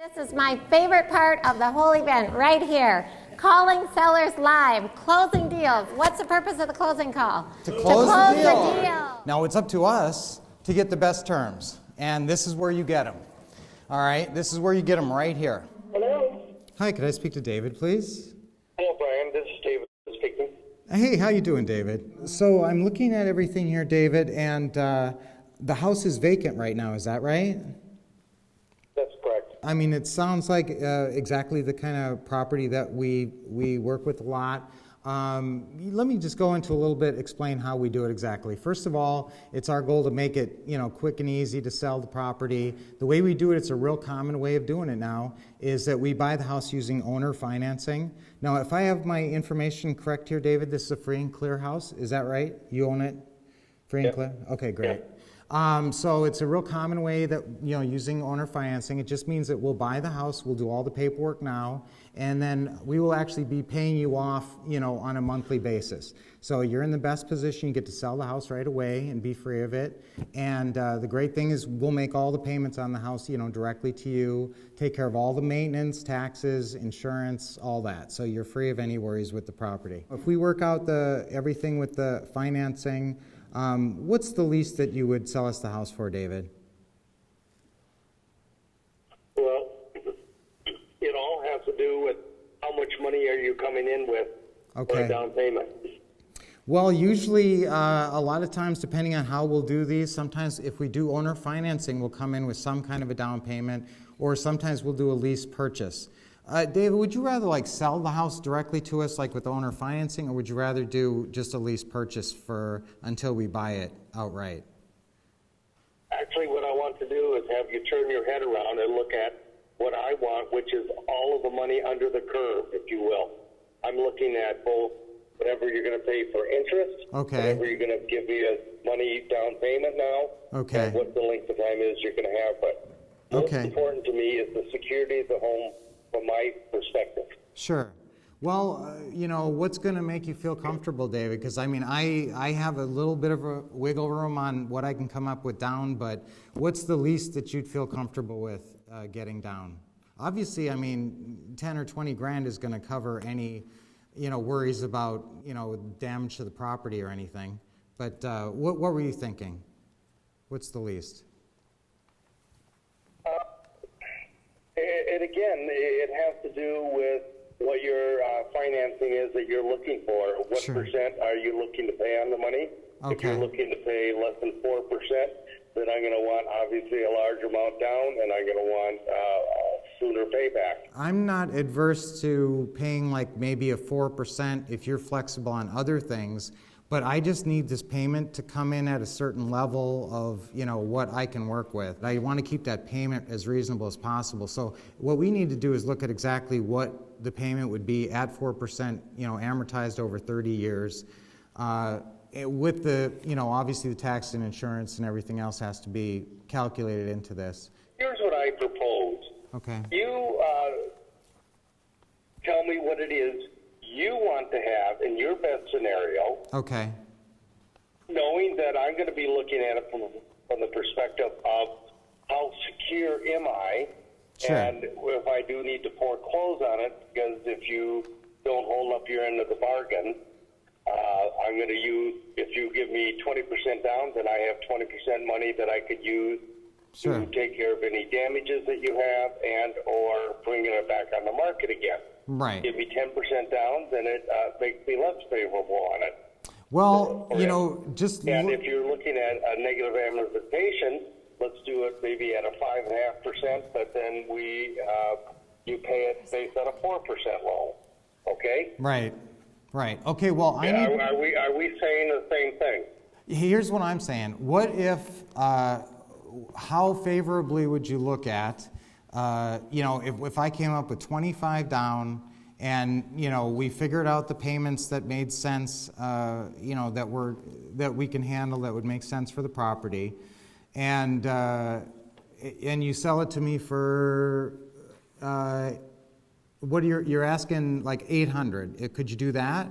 This is my favorite part of the whole event right here. Calling sellers live, closing deals. What's the purpose of the closing call? To close the deal. deal. Now it's up to us to get the best terms, and this is where you get them. All right, this is where you get them right here. Hello. Hi, could I speak to David, please? Hello, Brian. This is David speaking. Hey, how you doing, David? So I'm looking at everything here, David, and the house is vacant right now. Is that right? That's correct. I mean, it sounds like exactly the kind of property that we work with a lot. Let me just go into a little bit, explain how we do it exactly. First of all, it's our goal to make it, quick and easy to sell the property. The way we do it, it's a real common way of doing it now, is that we buy the house using owner financing. Now, if I have my information correct here, David, this is a free and clear house. Is that right? You own it? Free and clear? Okay, great. Yep. So it's a real common way that, using owner financing. It just means that we'll buy the house, we'll do all the paperwork now, and then we will actually be paying you off, on a monthly basis. So you're in the best position. You get to sell the house right away and be free of it. And the great thing is we'll make all the payments on the house, directly to you, take care of all the maintenance, taxes, insurance, all that. So you're free of any worries with the property. If we work out everything with the financing, what's the least that you would sell us the house for, David? Well, it all has to do with how much money are you coming in with for a down payment. Well, usually, a lot of times, depending on how we'll do these, sometimes if we do owner financing, we'll come in with some kind of a down payment, or sometimes we'll do a lease purchase. David, would you rather sell the house directly to us with owner financing, or would you rather do just a lease purchase until we buy it outright? Actually, what I want to do is have you turn your head around and look at what I want, which is all of the money under the curve, if you will. I'm looking at both whatever you're going to pay for interest, whatever you're going to give me as money down payment now, and what the length of time is you're going to have. But most important to me is the security of the home from my perspective. Sure. Well, what's going to make you feel comfortable, David? Because, I have a little bit of a wiggle room on what I can come up with down, but what's the least that you'd feel comfortable with getting down? Obviously, 10 or 20 grand is going to cover any, worries about, damage to the property or anything. But what were you thinking? What's the least? And again, it has to do with what your financing is that you're looking for. What percent are you looking to pay on the money? If you're looking to pay less than 4%, then I'm going to want obviously a large amount down, and I'm going to want sooner payback. I'm not adverse to paying maybe a 4% if you're flexible on other things. But I just need this payment to come in at a certain level of, what I can work with. I want to keep that payment as reasonable as possible. So what we need to do is look at exactly what the payment would be at 4%, amortized over 30 years. With the, obviously the tax and insurance and everything else has to be calculated into this. Here's what I propose. Okay. You tell me what it is you want to have in your best scenario. Okay. Knowing that I'm going to be looking at it from the perspective of how secure am I, and if I do need to foreclose on it, because if you don't hold up your end of the bargain, I'm going to use, if you give me 20% down, then I have 20% money that I could use to take care of any damages that you have and or bringing it back on the market again. Right. Give me 10% down, then it makes me less favorable on it. Well, And if you're looking at a negative amortization, let's do it maybe at a 5.5%, but then you pay it based on a 4% loan. Okay? Right. Okay, well, are we saying the same thing? Here's what I'm saying. What if, how favorably would you look at, if I came up with 25 down and, we figured out the payments that made sense, that we can handle, that would make sense for the property, and you sell it to me for, what you're asking, 800. Could you do that?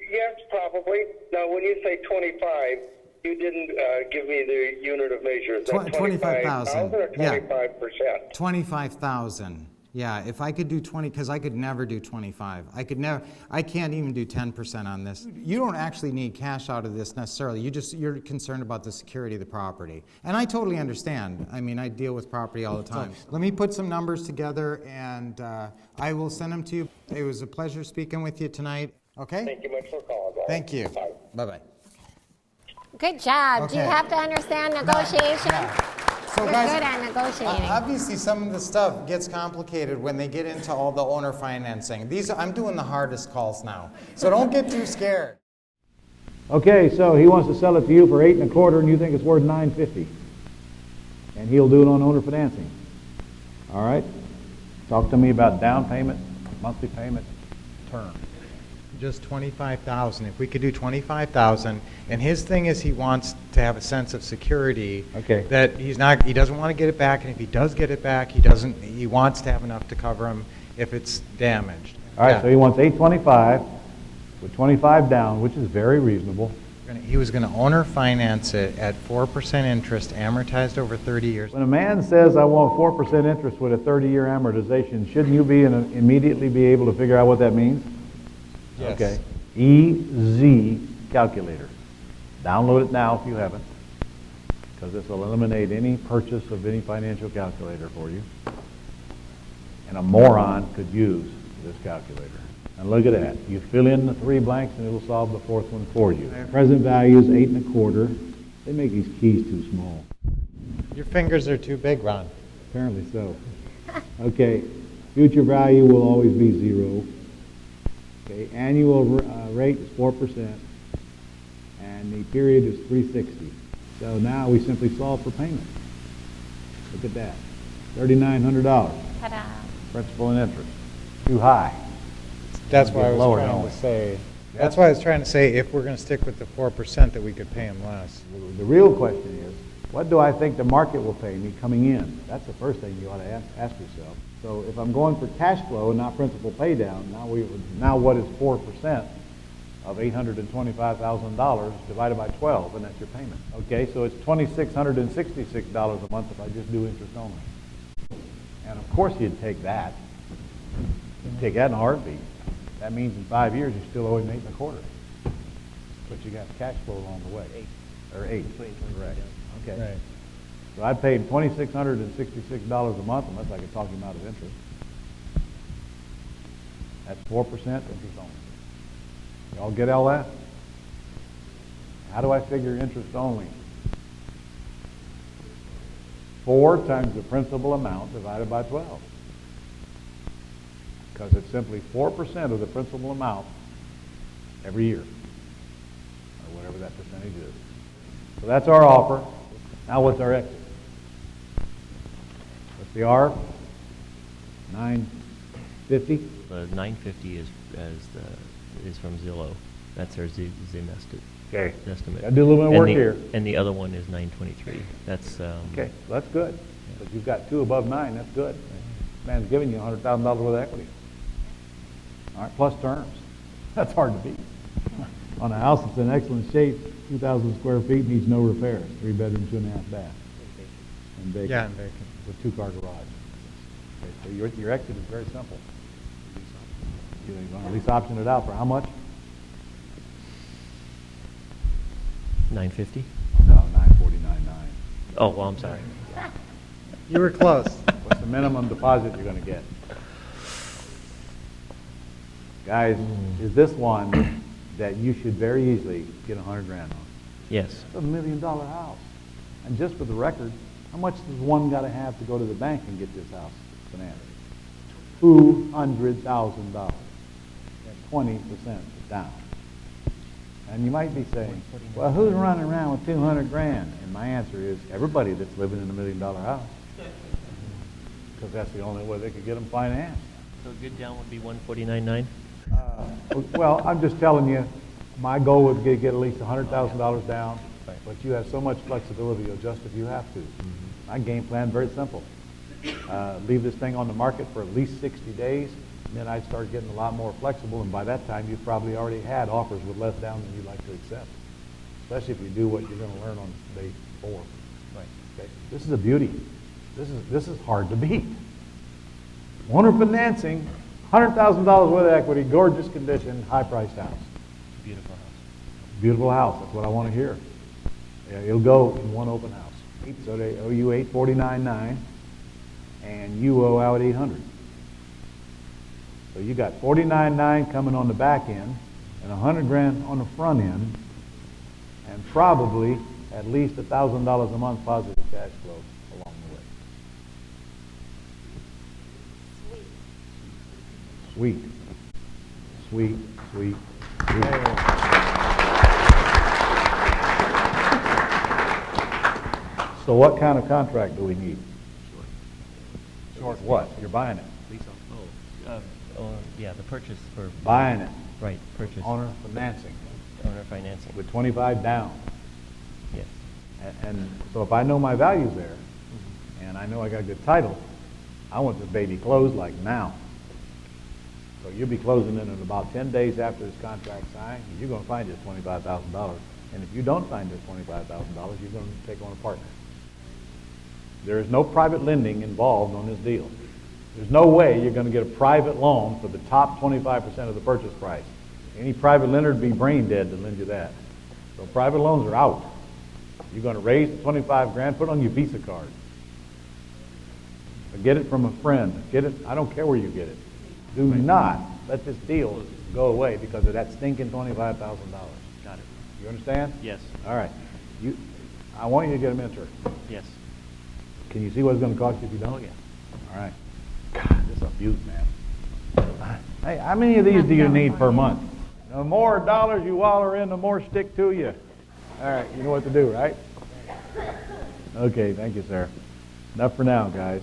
Yes, probably. Now, when you say 25, you didn't give me the unit of measure. Is 25,000. or Yeah. 25%? 25,000. Yeah, if I could do 20, because I could never do 25. I can't even do 10% on this. You don't actually need cash out of this necessarily. You're concerned about the security of the property. And I totally understand. I mean, I deal with property all the time. Let me put some numbers together and I will send them to you. It was a pleasure speaking with you tonight. Okay? Thank you much for calling, guys. Thank you. Bye. Bye-bye. Good job. Do you Okay. have to understand negotiation? So You're guys, good at negotiating. obviously some of the stuff gets complicated when they get into all the owner financing. I'm doing the hardest calls now, so don't get too scared. Okay, so he wants to sell it to you for 8 1/4, and you think it's worth $9.50, and he'll do it on owner financing. All right. Talk to me about down payment, monthly payment, term. Just 25,000. If we could do 25,000, and his thing is he wants to have a sense of security. Okay. That he doesn't want to get it back, and if he does get it back, he wants to have enough to cover him if it's damaged. All right, Yeah. so he wants 825 with 25 down, which is very reasonable. He was going to owner finance it at 4% interest, amortized over 30 years. When a man says, I want 4% interest with a 30-year amortization, shouldn't you immediately be able to figure out what that means? Yes. Okay. EZ calculator. Download it now if you haven't, because this will eliminate any purchase of any financial calculator for you. And a moron could use this calculator. And look at that. You fill in the 3 blanks and it'll solve the 4th one for you. Present value is 8 1/4. They make these keys too small. Your fingers are too big, Ron. Apparently so. Okay. Future value will always be 0. Okay. Annual rate is 4%. And the period is 360. So now we simply solve for payment. Look at that. $3,900. Ta-da. Principal and interest. Too high. That's why I was Lower, trying don't to we? say. That's why I was trying to say if we're going to stick with the 4%, that we could pay him less. The real question is, what do I think the market will pay me coming in? That's the first thing you ought to ask yourself. So if I'm going for cash flow and not principal pay down, now what is 4% of $825,000 divided by 12, and that's your payment. Okay, so it's $2,666 a month if I just do interest only. And of course you'd take that. You'd take that in a heartbeat. That means in 5 years you still owe him 8 1/4. But you got cash flow along the way. 8. Correct. Okay. Right. So I paid $2,666 a month unless I could talk him out of interest. That's 4% interest only. Y'all get all that? How do I figure interest only? 4 times the principal amount divided by 12. Because it's simply 4% of the principal amount every year, or whatever that percentage is. So that's our offer. Now what's our exit? What's the R? 950? The 950 is from Zillow. That's our estimate. Okay. Estimate. Gotta do a little bit of work here. And the other one is 923. That's Okay, well, that's good. But you've got 2 above 9, that's good. Man's giving you $100,000 worth of equity. All right, plus terms. That's hard to beat. On a house that's in excellent shape, 2,000 square feet, needs no repairs. 3 bedroom, 2.5 bath. And vacant. Yeah, and vacant. With 2-car garage. Okay, so your exit is very simple. You're going to lease option it out for how much? 950. No, 949.9. Oh, well, I'm sorry. You were close. What's the minimum deposit you're going to get? Guys, is this one that you should very easily get $100,000 on? Yes. It's $1 million house. And just for the record, how much does one got to have to go to the bank and get this house financed? $200,000. At 20% down. And you might be saying, well, who's running around with $200,000? And my answer is everybody that's living in $1 million house. Because that's the only way they could get them financed. So good down would be 149.9. Well, I'm just telling you, my goal would be to get at least $100,000 down, but you have so much flexibility to adjust if you have to. My game plan very simple. Leave this thing on the market for at least 60 days, and then I'd start getting a lot more flexible, and by that time you've probably already had offers with less down than you'd like to accept, especially if you do what you're going to learn on day 4. Right. Okay? This is a beauty. This is hard to beat. Owner financing, $100,000 worth of equity, gorgeous condition, high-priced house. Beautiful house. Beautiful house. That's what I want to hear. Yeah, it'll go in one open house. So they owe you $849.9, and you owe out $800. So you got $49.9 coming on the back end, and $100,000 on the front end, and probably at least $1,000 a month positive cash flow along the way. Sweet. Sweet, sweet, sweet. So what kind of contract do we need? Short what? You're buying it. Lease on. Yeah, the purchase for. Buying it. Right, purchase. Owner financing. Owner financing. With 25 down. Yes. And so if I know my value's there, and I know I got good title, I want this baby closed like now. So you'll be closing in about 10 days after this contract's signed, and you're going to find this $25,000. And if you don't find this $25,000, you're going to take on a partner. There is no private lending involved on this deal. There's no way you're going to get a private loan for the top 25% of the purchase price. Any private lender would be brain dead to lend you that. So private loans are out. You're going to raise the 25 grand, put it on your Visa card. Or get it from a friend. Get it, I don't care where you get it. Do not let this deal go away because of that stinking $25,000. Got it. You understand? Yes. All right. I want you to get a mentor. Yes. Can you see what it's going to cost you if you don't? Oh, yeah. All right. God, this is a beaut, man. Hey, how many of these do you need per month? The more dollars you waller in, the more stick to you. All right, you know what to do, right? Okay, thank you, sir. Enough for now, guys.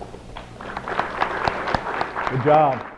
Good job.